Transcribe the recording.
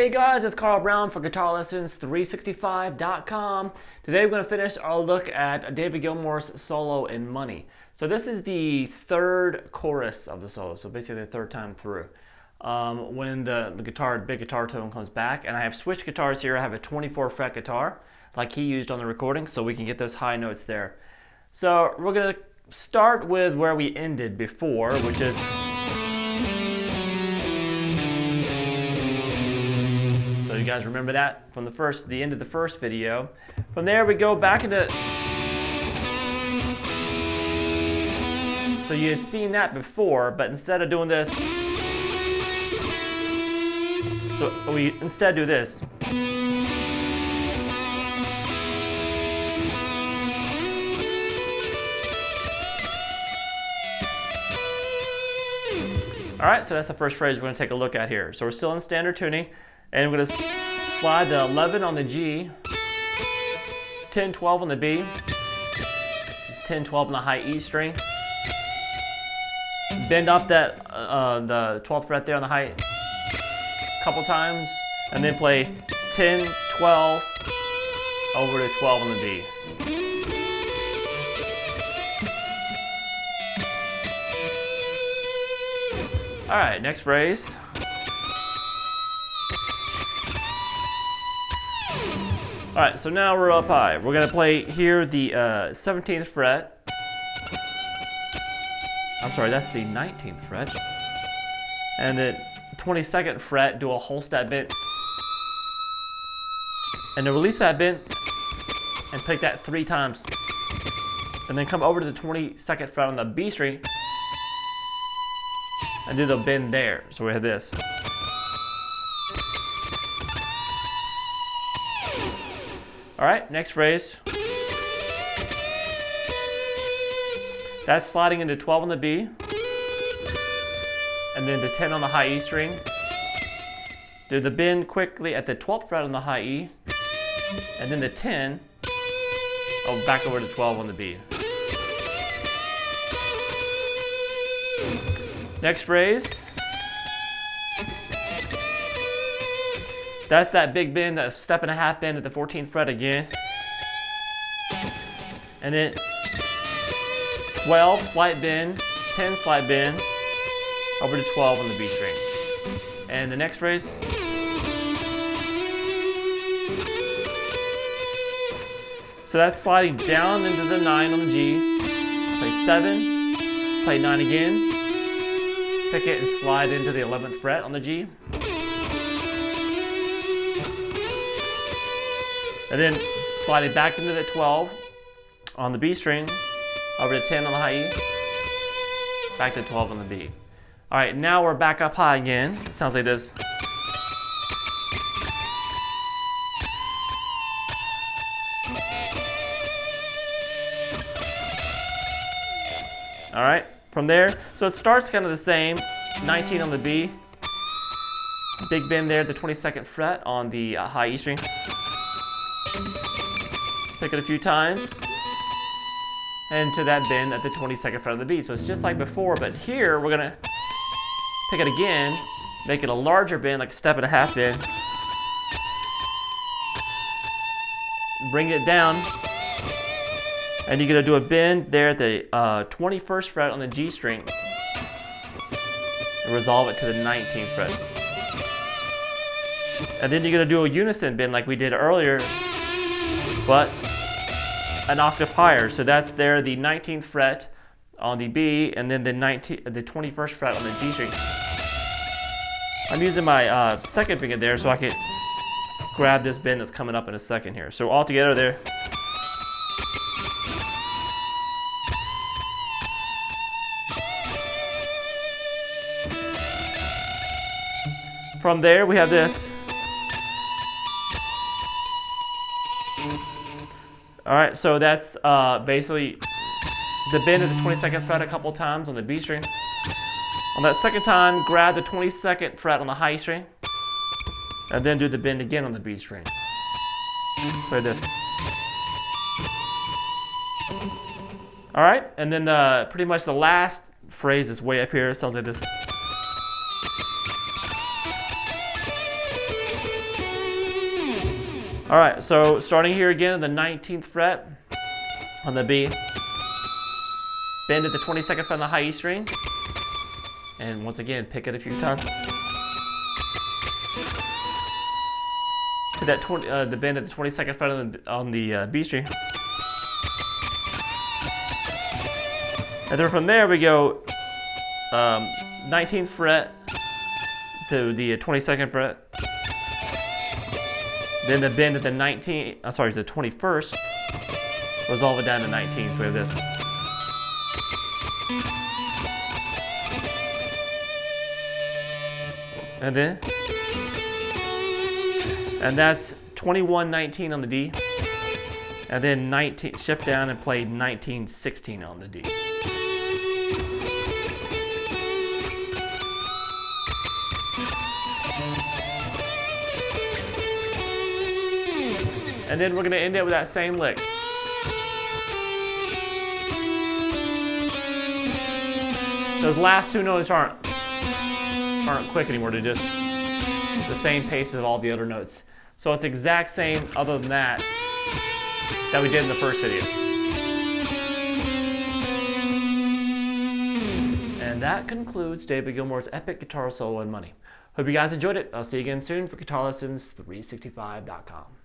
Hey guys, it's Carl Brown for GuitarLessons365.com. Today we're going to finish our look at David Gilmour's solo in Money. So this is the third chorus of the solo, so basically the third time through. When the big guitar tone comes back, and I have switched guitars here. I have a 24 fret guitar like he used on the recording, so we can get those high notes there. So we're going to start with where we ended before, which is... So you guys remember that from the end of the first video. From there we go back into... So you had seen that before, but instead of doing this... So we instead do this. Alright, so that's the first phrase we're going to take a look at here. So we're still in standard tuning, and we're going to slide the 11 on the G, 10, 12 on the B, 10, 12 on the high E string, bend up that the 12th fret there on the high a couple times, and then play 10, 12, over to 12 on the B. Alright, next phrase. Alright, so now we're up high. We're going to play here the 17th fret. I'm sorry, that's the 19th fret. And the 22nd fret, do a whole step bend. And to release that bend, and pick that 3 times. And then come over to the 22nd fret on the B string, and do the bend there. So we have this. Alright, next phrase. That's sliding into 12 on the B, and then to 10 on the high E string. Do the bend quickly at the 12th fret on the high E, and then the 10, back over to 12 on the B. Next phrase. That's that big bend, that step and a half bend at the 14th fret again. And then 12 slight bend, 10 slight bend, over to 12 on the B string. And the next phrase. So that's sliding down into the 9 on the G. Play 7, play 9 again. Pick it and slide into the 11th fret on the G. And then slide it back into the 12 on the B string, over to 10 on the high E, back to 12 on the B. Alright, now we're back up high again. It sounds like this. Alright, from there, so it starts kind of the same, 19 on the B, big bend there, the 22nd fret on the high E string. Pick it a few times, and to that bend at the 22nd fret of the B. So it's just like before, but here we're going to pick it again, make it a larger bend, like a step and a half bend. Bring it down, and you're going to do a bend there at the 21st fret on the G string, and resolve it to the 19th fret. And then you're going to do a unison bend like we did earlier, but an octave higher. So that's there, the 19th fret on the B, and then the 21st fret on the G string. I'm using my second finger there so I can grab this bend that's coming up in a second here. So all together there. From there we have this. Alright, so that's basically the bend of the 22nd fret a couple times on the B string. On that second time, grab the 22nd fret on the high string, and then do the bend again on the B string. So this. Alright, and then pretty much the last phrase is way up here. It sounds like this. All right, so starting here again at the 19th fret on the B, bend at the 22nd fret on the high E string, and once again, pick it a few times. To that the bend at the 22nd fret on the B string. And then from there we go 19th fret to the 22nd fret. Then the bend at the 21st, resolve it down to 19, so we have this. And that's 21-19 on the D. And then 19, shift down and play 19-16 on the D. And then we're going to end it with that same lick. Those last two notes aren't quick anymore. They're just the same pace of all the other notes. So it's exact same other than that we did in the first video. And that concludes David Gilmour's epic guitar solo in Money. Hope you guys enjoyed it. I'll see you again soon for guitarlessons365.com.